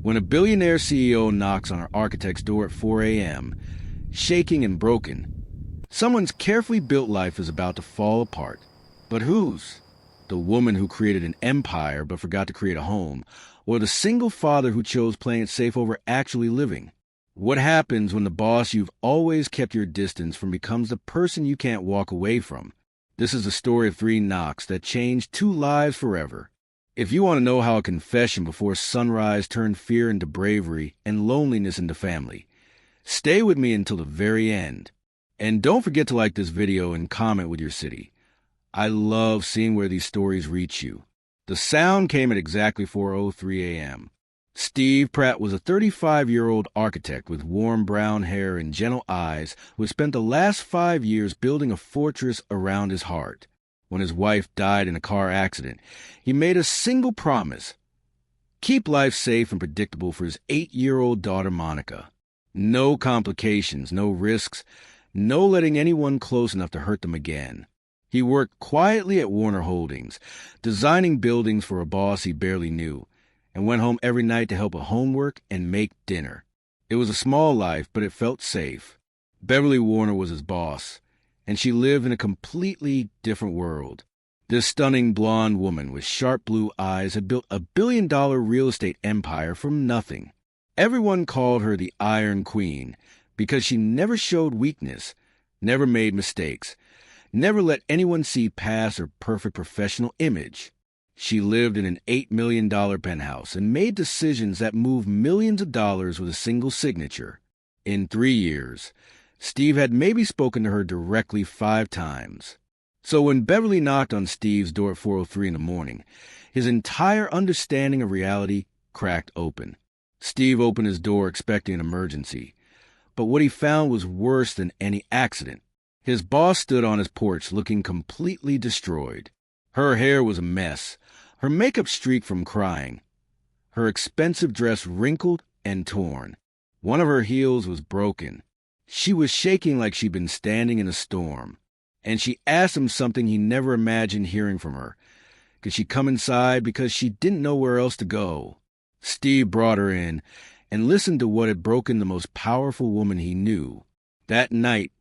When a billionaire CEO knocks on her architect's door at 4 a.m., shaking and broken, someone's carefully built life is about to fall apart. But whose? The woman who created an empire but forgot to create a home, or the single father who chose playing it safe over actually living? What happens when the boss you've always kept your distance from becomes the person you can't walk away from? This is the story of 3 knocks that changed 2 lives forever. If you want to know how a confession before sunrise turned fear into bravery and loneliness into family, stay with me until the very end. And don't forget to like this video and comment with your city. I love seeing where these stories reach you. The sound came at exactly 4:03 a.m. Steve Pratt was a 35-year-old architect with warm brown hair and gentle eyes who had spent the last 5 years building a fortress around his heart. When his wife died in a car accident, he made a single promise: keep life safe and predictable for his 8-year-old daughter, Monica. No complications, no risks, no letting anyone close enough to hurt them again. He worked quietly at Warner Holdings, designing buildings for a boss he barely knew, and went home every night to help with homework and make dinner. It was a small life, but it felt safe. Beverly Warner was his boss, and she lived in a completely different world. This stunning blonde woman with sharp blue eyes had built a billion-dollar real estate empire from nothing. Everyone called her the Iron Queen because she never showed weakness, never made mistakes, never let anyone see past her perfect professional image. She lived in an $8 million penthouse and made decisions that moved millions of dollars with a single signature. In 3 years, Steve had maybe spoken to her directly 5 times. So when Beverly knocked on Steve's door at 4:03 in the morning, his entire understanding of reality cracked open. Steve opened his door expecting an emergency, but what he found was worse than any accident. His boss stood on his porch looking completely destroyed. Her hair was a mess, her makeup streaked from crying, her expensive dress wrinkled and torn. One of her heels was broken. She was shaking like she'd been standing in a storm, and she asked him something he never imagined hearing from her. Could she come inside because she didn't know where else to go? Steve brought her in and listened to what had broken the most powerful woman he knew. That night,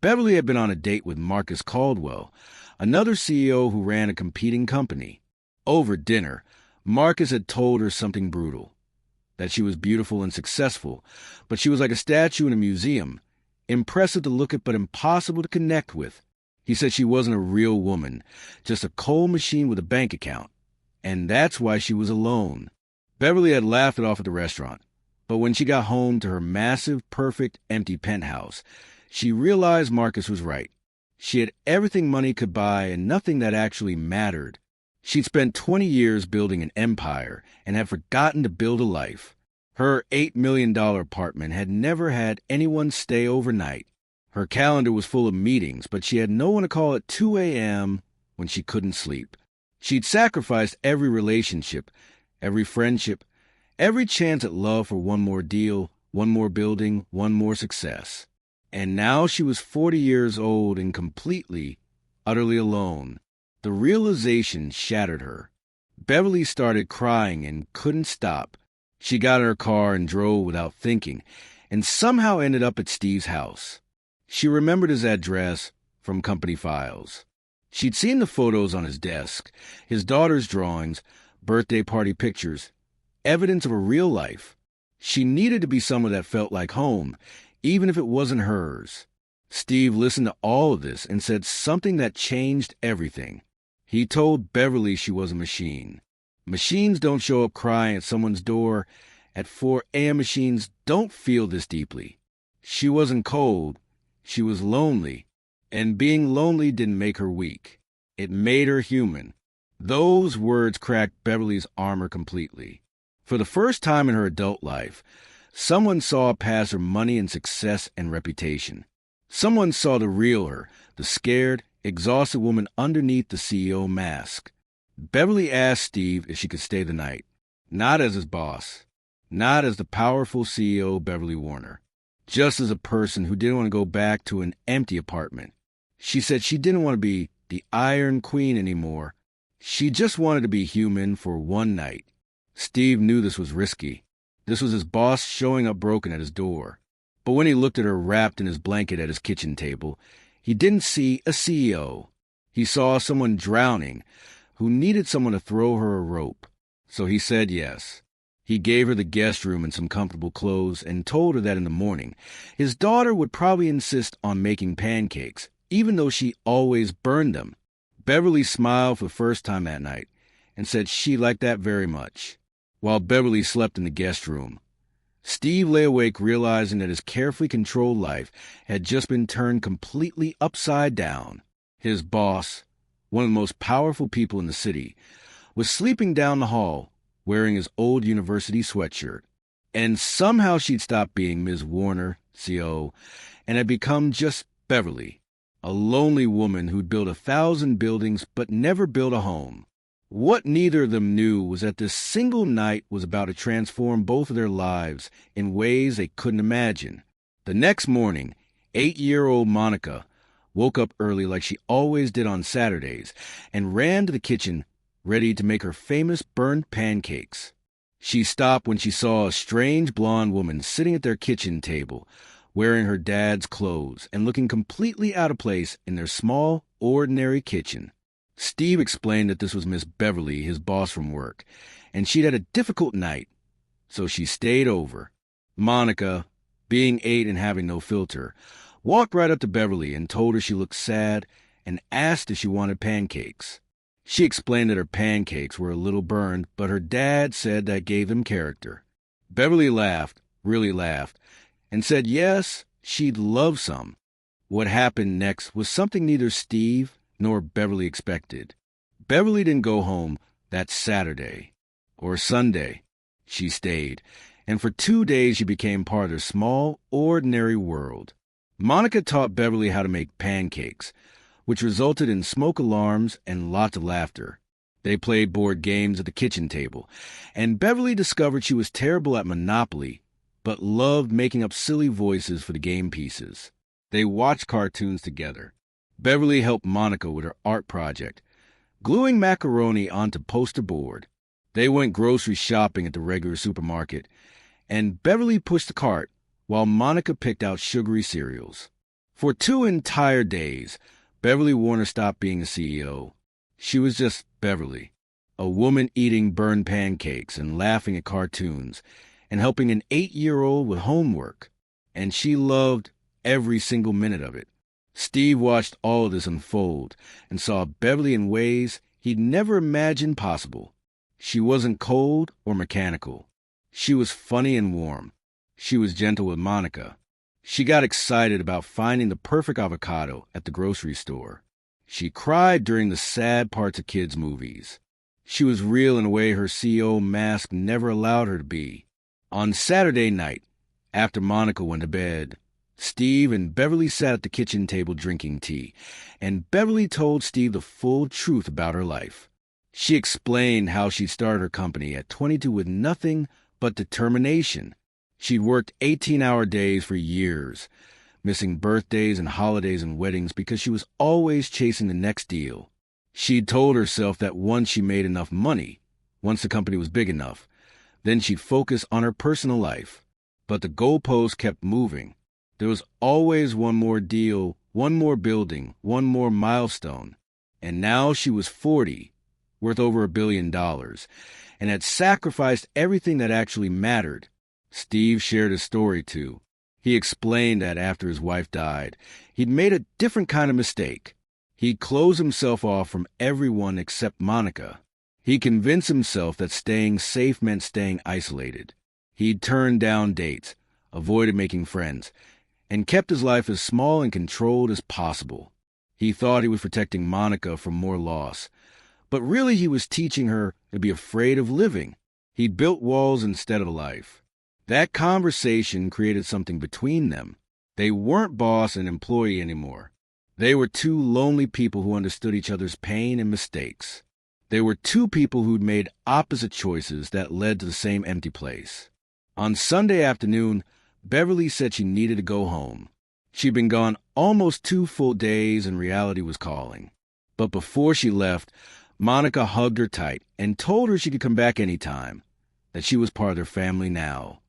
Beverly had been on a date with Marcus Caldwell, another CEO who ran a competing company. Over dinner, Marcus had told her something brutal: that she was beautiful and successful, but she was like a statue in a museum, impressive to look at but impossible to connect with. He said she wasn't a real woman, just a cold machine with a bank account, and that's why she was alone. Beverly had laughed it off at the restaurant, but when she got home to her massive, perfect, empty penthouse, she realized Marcus was right. She had everything money could buy and nothing that actually mattered. She'd spent 20 years building an empire and had forgotten to build a life. Her $8 million apartment had never had anyone stay overnight. Her calendar was full of meetings, but she had no one to call at 2 a.m. when she couldn't sleep. She'd sacrificed every relationship, every friendship, every chance at love for one more deal, one more building, one more success. And now she was 40 years old and completely, utterly alone. The realization shattered her. Beverly started crying and couldn't stop. She got in her car and drove without thinking, and somehow ended up at Steve's house. She remembered his address from company files. She'd seen the photos on his desk, his daughter's drawings, birthday party pictures, evidence of a real life. She needed to be somewhere that felt like home, even if it wasn't hers. Steve listened to all of this and said something that changed everything. He told Beverly she was a machine. Machines don't show up crying at someone's door. At 4 a.m. machines don't feel this deeply. She wasn't cold. She was lonely. And being lonely didn't make her weak. It made her human. Those words cracked Beverly's armor completely. For the first time in her adult life, someone saw past her money and success and reputation. Someone saw the real her, the scared, exhausted woman underneath the CEO mask. Beverly asked Steve if she could stay the night. Not as his boss. Not as the powerful CEO Beverly Warner. Just as a person who didn't want to go back to an empty apartment. She said she didn't want to be the Iron Queen anymore. She just wanted to be human for one night. Steve knew this was risky. This was his boss showing up broken at his door. But when he looked at her wrapped in his blanket at his kitchen table, he didn't see a CEO. He saw someone drowning who needed someone to throw her a rope. So he said yes. He gave her the guest room and some comfortable clothes and told her that in the morning, his daughter would probably insist on making pancakes, even though she always burned them. Beverly smiled for the first time that night and said she liked that very much. While Beverly slept in the guest room, Steve lay awake realizing that his carefully controlled life had just been turned completely upside down. His boss, one of the most powerful people in the city, was sleeping down the hall wearing his old university sweatshirt. And somehow she'd stopped being Ms. Warner, CO, and had become just Beverly, a lonely woman who'd built 1,000 buildings but never built a home. What neither of them knew was that this single night was about to transform both of their lives in ways they couldn't imagine. The next morning, 8-year-old Monica woke up early like she always did on Saturdays and ran to the kitchen ready to make her famous burned pancakes. She stopped when she saw a strange blonde woman sitting at their kitchen table, wearing her dad's clothes and looking completely out of place in their small, ordinary kitchen. Steve explained that this was Miss Beverly, his boss from work, and she'd had a difficult night, so she stayed over. Monica, being 8 and having no filter, walked right up to Beverly and told her she looked sad and asked if she wanted pancakes. She explained that her pancakes were a little burned, but her dad said that gave them character. Beverly laughed, really laughed, and said yes, she'd love some. What happened next was something neither Steve nor Beverly expected. Beverly didn't go home that Saturday or Sunday. She stayed, and for 2 days she became part of their small, ordinary world. Monica taught Beverly how to make pancakes, which resulted in smoke alarms and lots of laughter. They played board games at the kitchen table, and Beverly discovered she was terrible at Monopoly, but loved making up silly voices for the game pieces. They watched cartoons together. Beverly helped Monica with her art project, gluing macaroni onto poster board. They went grocery shopping at the regular supermarket, and Beverly pushed the cart while Monica picked out sugary cereals. For 2 entire days, Beverly Warner stopped being a CEO. She was just Beverly, a woman eating burned pancakes and laughing at cartoons and helping an 8-year-old with homework. And she loved every single minute of it. Steve watched all of this unfold and saw Beverly in ways he'd never imagined possible. She wasn't cold or mechanical. She was funny and warm. She was gentle with Monica. She got excited about finding the perfect avocado at the grocery store. She cried during the sad parts of kids' movies. She was real in a way her CEO mask never allowed her to be. On Saturday night, after Monica went to bed, Steve and Beverly sat at the kitchen table drinking tea, and Beverly told Steve the full truth about her life. She explained how she started her company at 22 with nothing but determination. She'd worked 18-hour days for years, missing birthdays and holidays and weddings because she was always chasing the next deal. She'd told herself that once she made enough money, once the company was big enough, then she'd focus on her personal life. But the goalposts kept moving. There was always one more deal, one more building, one more milestone. And now she was 40, worth over $1 billion, and had sacrificed everything that actually mattered. Steve shared his story, too. He explained that after his wife died, he'd made a different kind of mistake. He'd closed himself off from everyone except Monica. He convinced himself that staying safe meant staying isolated. He'd turned down dates, avoided making friends, and kept his life as small and controlled as possible. He thought he was protecting Monica from more loss, but really he was teaching her to be afraid of living. He'd built walls instead of a life. That conversation created something between them. They weren't boss and employee anymore. They were 2 lonely people who understood each other's pain and mistakes. They were 2 people who'd made opposite choices that led to the same empty place. On Sunday afternoon, Beverly said she needed to go home. She'd been gone almost 2 full days and reality was calling. But before she left, Monica hugged her tight and told her she could come back anytime. that she was part of their family now.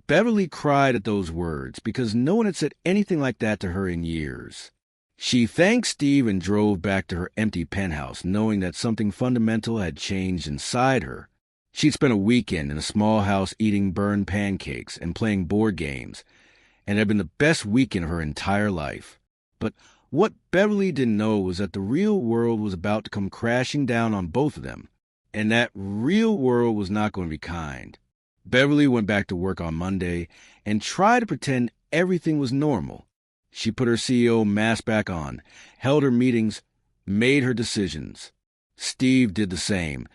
Beverly cried at those words because no one had said anything like that to her in years. She thanked Steve and drove back to her empty penthouse, knowing that something fundamental had changed inside her. She'd spent a weekend in a small house eating burned pancakes and playing board games, and it had been the best weekend of her entire life. But what Beverly didn't know was that the real world was about to come crashing down on both of them, and that real world was not going to be kind. Beverly went back to work on Monday and tried to pretend everything was normal. She put her CEO mask back on, held her meetings, made her decisions. Steve did the same,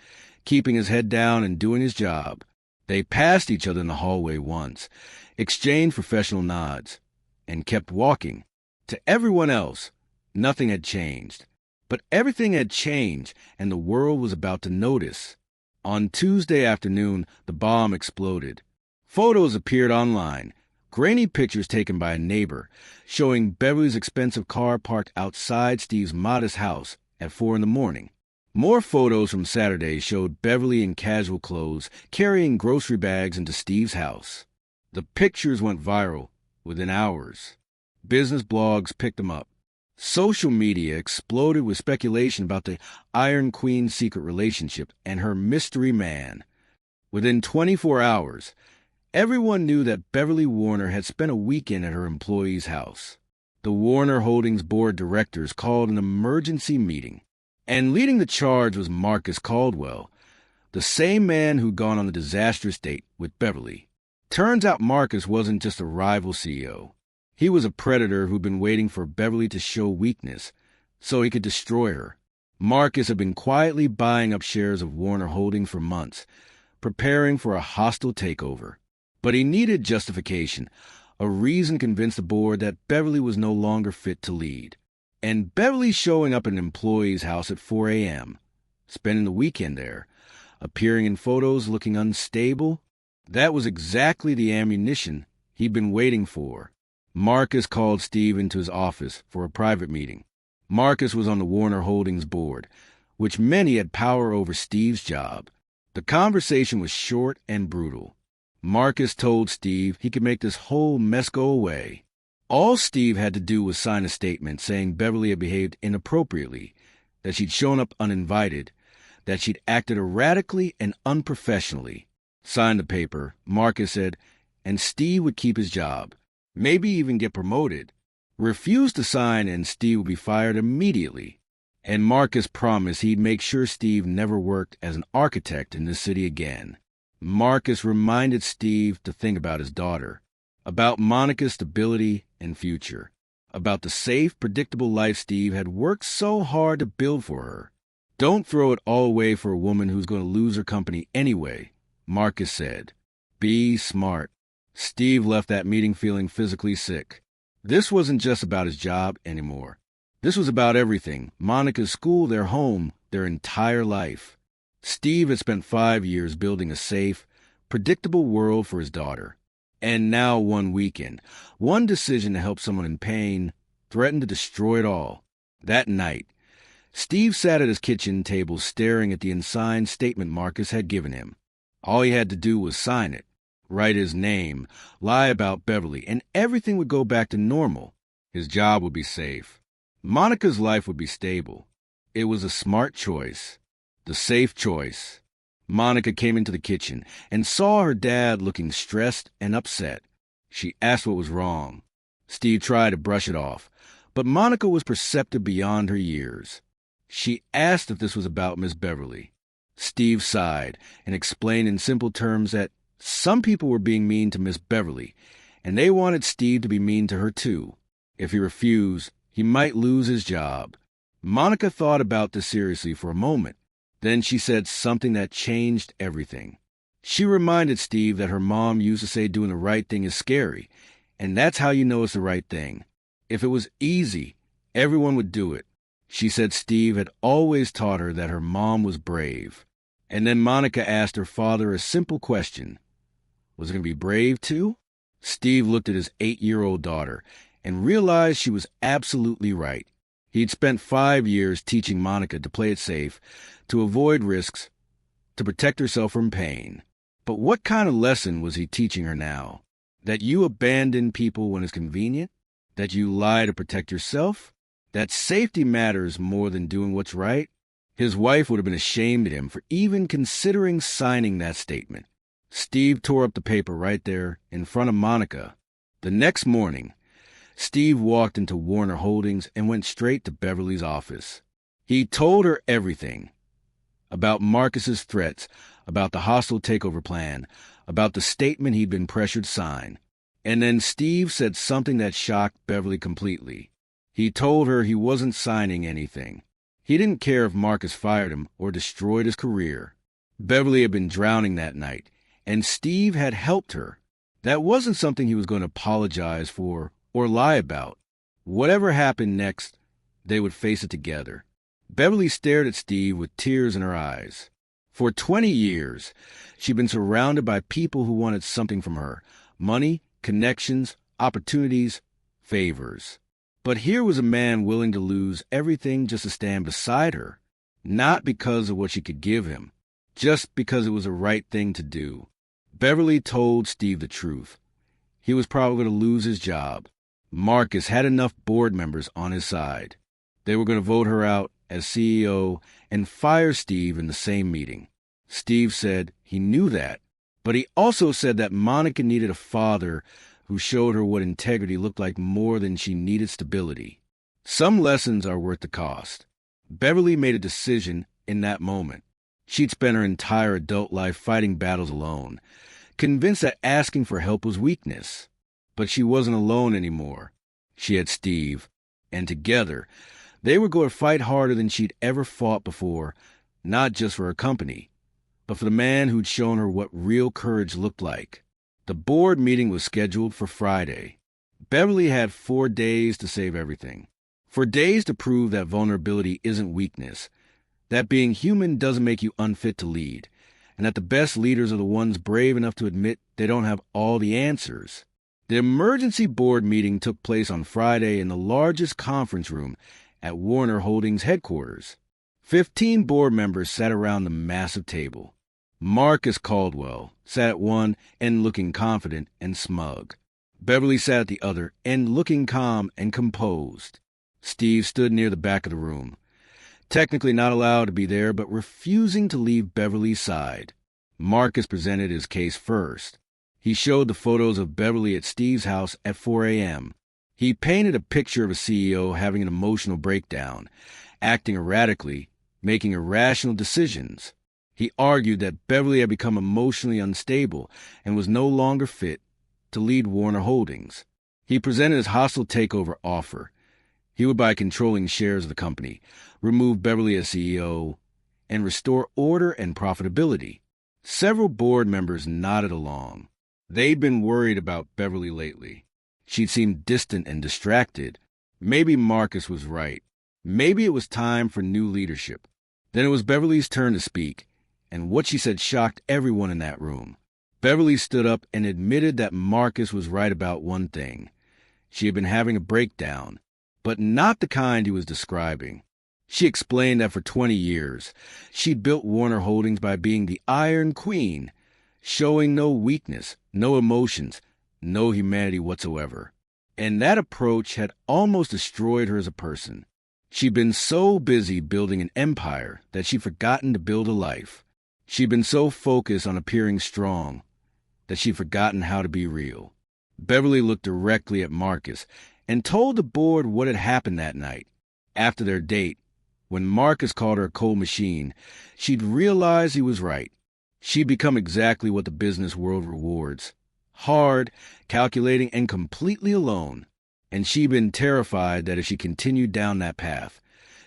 keeping his head down and doing his job. They passed each other in the hallway once, exchanged professional nods, and kept walking. To everyone else, nothing had changed. But everything had changed, and the world was about to notice. On Tuesday afternoon, the bomb exploded. Photos appeared online, grainy pictures taken by a neighbor, showing Beverly's expensive car parked outside Steve's modest house at 4 a.m. More photos from Saturday showed Beverly in casual clothes, carrying grocery bags into Steve's house. The pictures went viral within hours. Business blogs picked them up. Social media exploded with speculation about the Iron Queen's secret relationship and her mystery man. Within 24 hours, everyone knew that Beverly Warner had spent a weekend at her employee's house. The Warner Holdings board of directors called an emergency meeting, and leading the charge was Marcus Caldwell, the same man who'd gone on the disastrous date with Beverly. Turns out Marcus wasn't just a rival CEO. He was a predator who'd been waiting for Beverly to show weakness so he could destroy her. Marcus had been quietly buying up shares of Warner Holdings for months, preparing for a hostile takeover. But he needed justification, a reason to convince the board that Beverly was no longer fit to lead. And Beverly showing up at an employee's house at 4 a.m., spending the weekend there, appearing in photos looking unstable, that was exactly the ammunition he'd been waiting for. Marcus called Steve into his office for a private meeting. Marcus was on the Warner Holdings board, which meant he had power over Steve's job. The conversation was short and brutal. Marcus told Steve he could make this whole mess go away. All Steve had to do was sign a statement saying Beverly had behaved inappropriately, that she'd shown up uninvited, that she'd acted erratically and unprofessionally. Sign the paper, Marcus said, and Steve would keep his job, maybe even get promoted. Refuse to sign and Steve would be fired immediately. And Marcus promised he'd make sure Steve never worked as an architect in this city again. Marcus reminded Steve to think about his daughter, about Monica's stability and future, about the safe, predictable life Steve had worked so hard to build for her. Don't throw it all away for a woman who's going to lose her company anyway, Marcus said. Be smart. Steve left that meeting feeling physically sick. This wasn't just about his job anymore. This was about everything: Monica's school, their home, their entire life. Steve had spent 5 years building a safe, predictable world for his daughter. And now one weekend, one decision to help someone in pain, threatened to destroy it all. That night, Steve sat at his kitchen table staring at the unsigned statement Marcus had given him. All he had to do was sign it, write his name, lie about Beverly, and everything would go back to normal. His job would be safe. Monica's life would be stable. It was a smart choice. The safe choice. Monica came into the kitchen and saw her dad looking stressed and upset. She asked what was wrong. Steve tried to brush it off, but Monica was perceptive beyond her years. She asked if this was about Miss Beverly. Steve sighed and explained in simple terms that some people were being mean to Miss Beverly, and they wanted Steve to be mean to her too. If he refused, he might lose his job. Monica thought about this seriously for a moment. Then she said something that changed everything. She reminded Steve that her mom used to say doing the right thing is scary, and that's how you know it's the right thing. If it was easy, everyone would do it. She said Steve had always taught her that her mom was brave. And then Monica asked her father a simple question. Was it going to be brave too? Steve looked at his 8-year-old daughter and realized she was absolutely right. He'd spent 5 years teaching Monica to play it safe, to avoid risks, to protect herself from pain. But what kind of lesson was he teaching her now? That you abandon people when it's convenient? That you lie to protect yourself? That safety matters more than doing what's right? His wife would have been ashamed of him for even considering signing that statement. Steve tore up the paper right there in front of Monica. The next morning, Steve walked into Warner Holdings and went straight to Beverly's office. He told her everything. About Marcus's threats, about the hostile takeover plan, about the statement he'd been pressured to sign. And then Steve said something that shocked Beverly completely. He told her he wasn't signing anything. He didn't care if Marcus fired him or destroyed his career. Beverly had been drowning that night, and Steve had helped her. That wasn't something he was going to apologize for or lie about. Whatever happened next, they would face it together. Beverly stared at Steve with tears in her eyes. For 20 years, she'd been surrounded by people who wanted something from her: money, connections, opportunities, favors. But here was a man willing to lose everything just to stand beside her, not because of what she could give him, just because it was the right thing to do. Beverly told Steve the truth. He was probably going to lose his job. Marcus had enough board members on his side. They were going to vote her out as CEO and fire Steve in the same meeting. Steve said he knew that, but he also said that Monica needed a father who showed her what integrity looked like more than she needed stability. Some lessons are worth the cost. Beverly made a decision in that moment. She'd spent her entire adult life fighting battles alone, convinced that asking for help was weakness. But she wasn't alone anymore. She had Steve, and together, they were going to fight harder than she'd ever fought before, not just for her company, but for the man who'd shown her what real courage looked like. The board meeting was scheduled for Friday. Beverly had 4 days to save everything. 4 days to prove that vulnerability isn't weakness, that being human doesn't make you unfit to lead, and that the best leaders are the ones brave enough to admit they don't have all the answers. The emergency board meeting took place on Friday in the largest conference room at Warner Holdings headquarters. 15 board members sat around the massive table. Marcus Caldwell sat at one end looking confident and smug. Beverly sat at the other end looking calm and composed. Steve stood near the back of the room, technically not allowed to be there but refusing to leave Beverly's side. Marcus presented his case first. He showed the photos of Beverly at Steve's house at 4 a.m. He painted a picture of a CEO having an emotional breakdown, acting erratically, making irrational decisions. He argued that Beverly had become emotionally unstable and was no longer fit to lead Warner Holdings. He presented his hostile takeover offer. He would buy controlling shares of the company, remove Beverly as CEO, and restore order and profitability. Several board members nodded along. They'd been worried about Beverly lately. She'd seemed distant and distracted. Maybe Marcus was right. Maybe it was time for new leadership. Then it was Beverly's turn to speak, and what she said shocked everyone in that room. Beverly stood up and admitted that Marcus was right about one thing. She had been having a breakdown, but not the kind he was describing. She explained that for 20 years, she'd built Warner Holdings by being the Iron Queen, showing no weakness, no emotions, no humanity whatsoever. And that approach had almost destroyed her as a person. She'd been so busy building an empire that she'd forgotten to build a life. She'd been so focused on appearing strong that she'd forgotten how to be real. Beverly looked directly at Marcus and told the board what had happened that night. After their date, when Marcus called her a cold machine, she'd realized he was right. She'd become exactly what the business world rewards: hard, calculating, and completely alone. And she'd been terrified that if she continued down that path,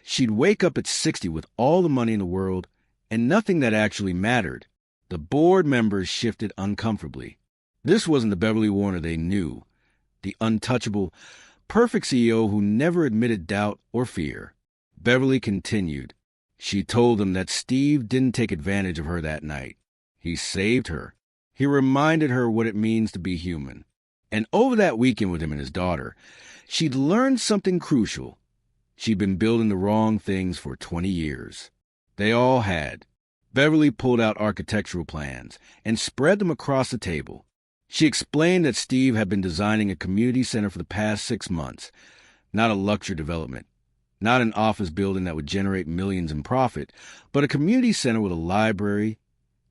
she'd wake up at 60 with all the money in the world and nothing that actually mattered. The board members shifted uncomfortably. This wasn't the Beverly Warner they knew, the untouchable, perfect CEO who never admitted doubt or fear. Beverly continued. She told them that Steve didn't take advantage of her that night. He saved her. He reminded her what it means to be human. And over that weekend with him and his daughter, she'd learned something crucial. She'd been building the wrong things for 20 years. They all had. Beverly pulled out architectural plans and spread them across the table. She explained that Steve had been designing a community center for the past 6 months, not a luxury development, not an office building that would generate millions in profit, but a community center with a library,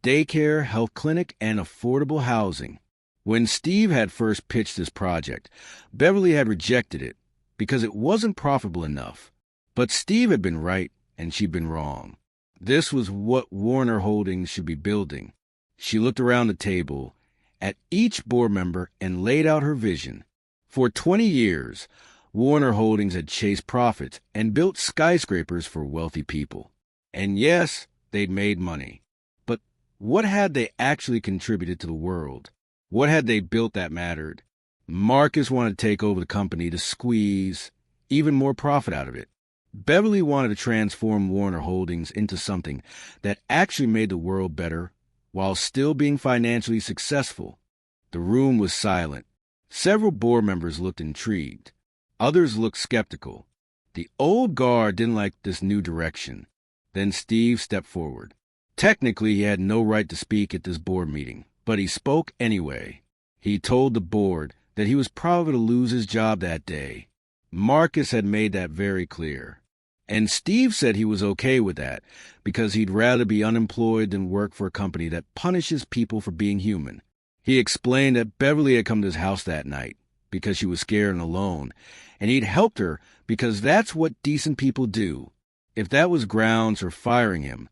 daycare, health clinic, and affordable housing. When Steve had first pitched this project, Beverly had rejected it because it wasn't profitable enough. But Steve had been right and she'd been wrong. This was what Warner Holdings should be building. She looked around the table at each board member and laid out her vision. For 20 years, Warner Holdings had chased profits and built skyscrapers for wealthy people. And yes, they'd made money. But what had they actually contributed to the world? What had they built that mattered? Marcus wanted to take over the company to squeeze even more profit out of it. Beverly wanted to transform Warner Holdings into something that actually made the world better while still being financially successful. The room was silent. Several board members looked intrigued. Others looked skeptical. The old guard didn't like this new direction. Then Steve stepped forward. Technically, he had no right to speak at this board meeting, but he spoke anyway. He told the board that he was probably to lose his job that day. Marcus had made that very clear. And Steve said he was okay with that because he'd rather be unemployed than work for a company that punishes people for being human. He explained that Beverly had come to his house that night because she was scared and alone, and he'd helped her because that's what decent people do. If that was grounds for firing him,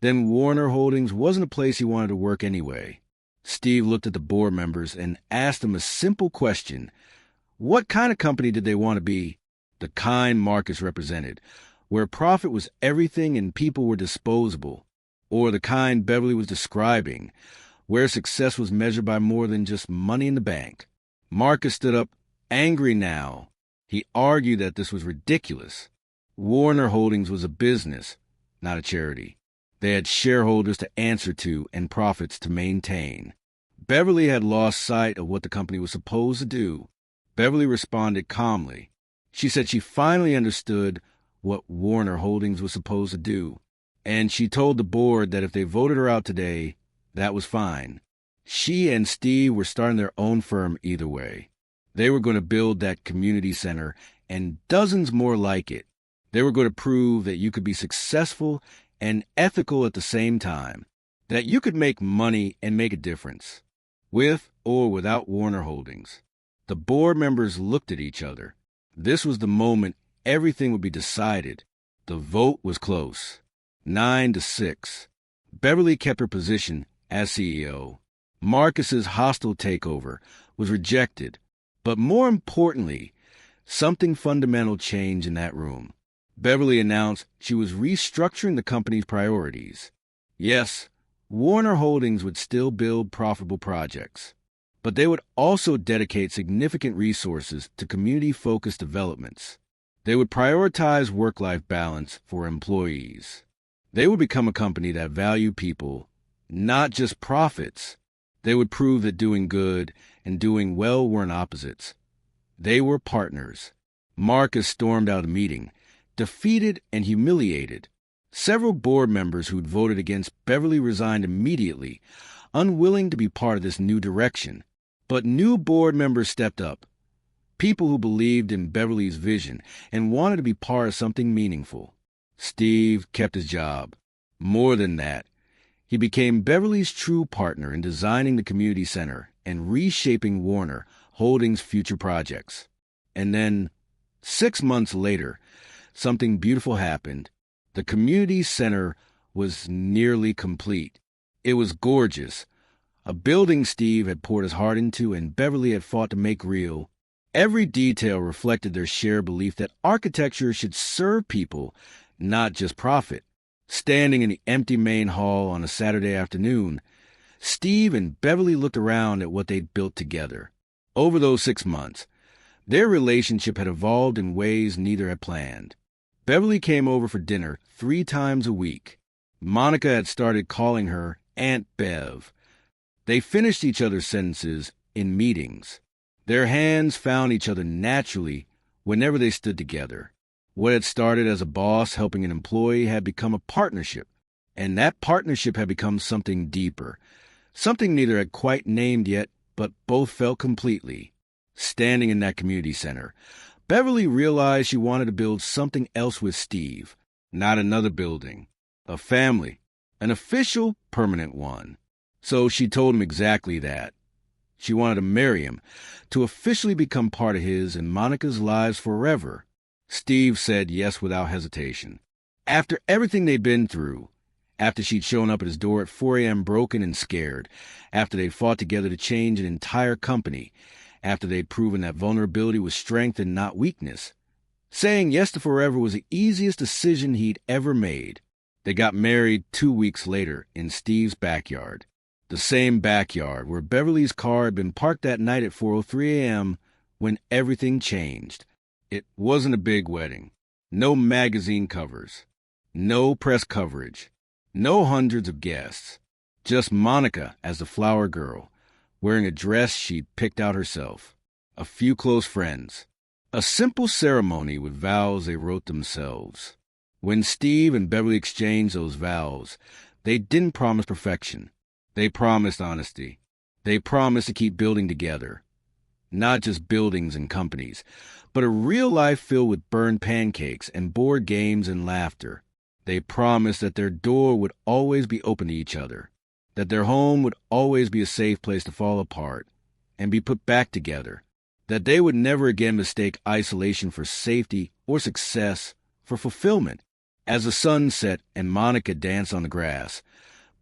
then Warner Holdings wasn't a place he wanted to work anyway. Steve looked at the board members and asked them a simple question. What kind of company did they want to be? The kind Marcus represented, where profit was everything and people were disposable, or the kind Beverly was describing, where success was measured by more than just money in the bank. Marcus stood up, angry now. He argued that this was ridiculous. Warner Holdings was a business, not a charity. They had shareholders to answer to and profits to maintain. Beverly had lost sight of what the company was supposed to do. Beverly responded calmly. She said she finally understood what Warner Holdings was supposed to do, and she told the board that if they voted her out today, that was fine. She and Steve were starting their own firm either way. They were going to build that community center and dozens more like it. They were going to prove that you could be successful and ethical at the same time, that you could make money and make a difference, with or without Warner Holdings. The board members looked at each other. This was the moment everything would be decided. The vote was close, 9-6. Beverly kept her position as CEO. Marcus's hostile takeover was rejected, but more importantly, something fundamental changed in that room. Beverly announced she was restructuring the company's priorities. Yes, Warner Holdings would still build profitable projects, but they would also dedicate significant resources to community-focused developments. They would prioritize work-life balance for employees. They would become a company that valued people, not just profits. They would prove that doing good and doing well weren't opposites. They were partners. Marcus stormed out of the meeting, defeated and humiliated. Several board members who'd voted against Beverly resigned immediately, unwilling to be part of this new direction. But new board members stepped up, people who believed in Beverly's vision and wanted to be part of something meaningful. Steve kept his job. More than that, he became Beverly's true partner in designing the community center and reshaping Warner Holdings' future projects. And then, 6 months later, something beautiful happened. The community center was nearly complete. It was gorgeous. A building Steve had poured his heart into and Beverly had fought to make real. Every detail reflected their shared belief that architecture should serve people, not just profit. Standing in the empty main hall on a Saturday afternoon, Steve and Beverly looked around at what they'd built together. Over those 6 months, their relationship had evolved in ways neither had planned. Beverly came over for dinner 3 times a week. Monica had started calling her Aunt Bev. They finished each other's sentences in meetings. Their hands found each other naturally whenever they stood together. What had started as a boss helping an employee had become a partnership. And that partnership had become something deeper, something neither had quite named yet, but both felt completely. Standing in that community center, Beverly realized she wanted to build something else with Steve. Not another building, a family, an official, permanent one. So she told him exactly that. She wanted to marry him, to officially become part of his and Monica's lives forever. Steve said yes without hesitation. After everything they'd been through, after she'd shown up at his door at 4 a.m. broken and scared, after they'd fought together to change an entire company, after they'd proven that vulnerability was strength and not weakness, saying yes to forever was the easiest decision he'd ever made. They got married 2 weeks later in Steve's backyard. The same backyard where Beverly's car had been parked that night at 4:03 a.m. when everything changed. It wasn't a big wedding. No magazine covers. No press coverage. No hundreds of guests. Just Monica as the flower girl, wearing a dress she'd picked out herself. A few close friends. A simple ceremony with vows they wrote themselves. When Steve and Beverly exchanged those vows, they didn't promise perfection. They promised honesty. They promised to keep building together. Not just buildings and companies, but a real life filled with burned pancakes and board games and laughter. They promised that their door would always be open to each other, that their home would always be a safe place to fall apart and be put back together, that they would never again mistake isolation for safety or success for fulfillment. As the sun set and Monica danced on the grass,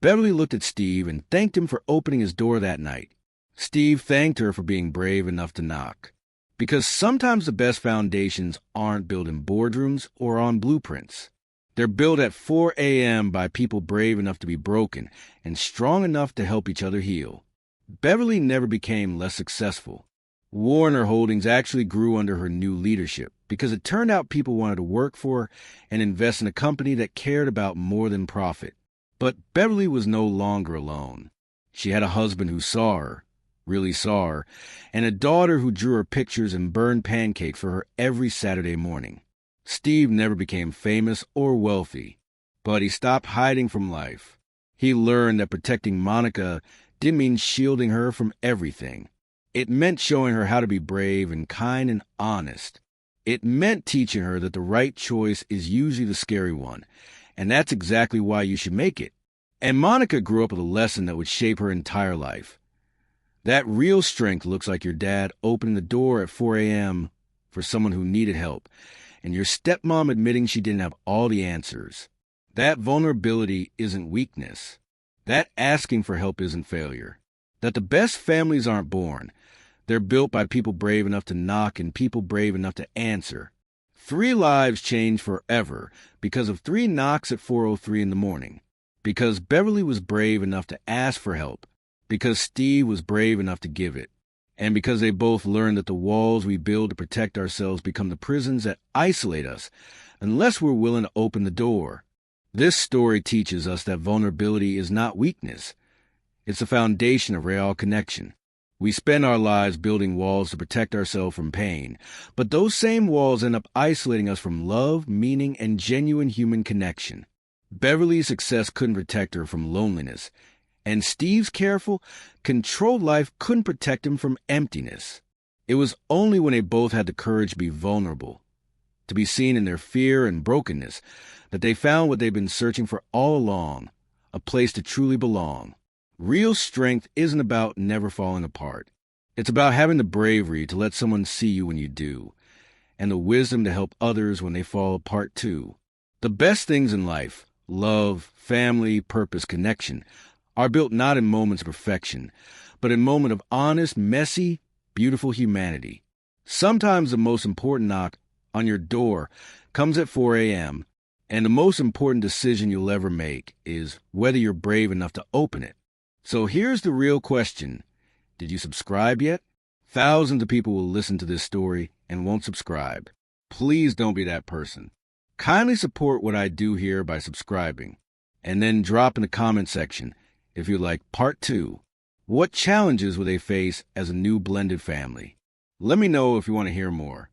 Beverly looked at Steve and thanked him for opening his door that night. Steve thanked her for being brave enough to knock. Because sometimes the best foundations aren't built in boardrooms or on blueprints. They're built at 4 a.m. by people brave enough to be broken and strong enough to help each other heal. Beverly never became less successful. Warner Holdings actually grew under her new leadership because it turned out people wanted to work for her and invest in a company that cared about more than profit. But Beverly was no longer alone. She had a husband who saw her, really saw her, and a daughter who drew her pictures and burned pancakes for her every Saturday morning. Steve never became famous or wealthy, but he stopped hiding from life. He learned that protecting Monica didn't mean shielding her from everything. It meant showing her how to be brave and kind and honest. It meant teaching her that the right choice is usually the scary one, and that's exactly why you should make it. And Monica grew up with a lesson that would shape her entire life. That real strength looks like your dad opening the door at 4 a.m. for someone who needed help, and your stepmom admitting she didn't have all the answers. That vulnerability isn't weakness. That asking for help isn't failure. That the best families aren't born. They're built by people brave enough to knock and people brave enough to answer. 3 lives changed forever because of 3 knocks at 4:03 in the morning. Because Beverly was brave enough to ask for help. Because Steve was brave enough to give it. And because they both learned that the walls we build to protect ourselves become the prisons that isolate us unless we're willing to open the door. This story teaches us that vulnerability is not weakness. It's the foundation of real connection. We spend our lives building walls to protect ourselves from pain, but those same walls end up isolating us from love, meaning, and genuine human connection. Beverly's success couldn't protect her from loneliness, and Steve's careful, controlled life couldn't protect him from emptiness. It was only when they both had the courage to be vulnerable, to be seen in their fear and brokenness, that they found what they've been searching for all along, a place to truly belong. Real strength isn't about never falling apart. It's about having the bravery to let someone see you when you do, and the wisdom to help others when they fall apart too. The best things in life, love, family, purpose, connection, are built not in moments of perfection, but in moments of honest, messy, beautiful humanity. Sometimes the most important knock on your door comes at 4 a.m., and the most important decision you'll ever make is whether you're brave enough to open it. So here's the real question. Did you subscribe yet? Thousands of people will listen to this story and won't subscribe. Please don't be that person. Kindly support what I do here by subscribing, and then drop in the comment section if you'd like part 2. What challenges will they face as a new blended family? Let me know if you want to hear more.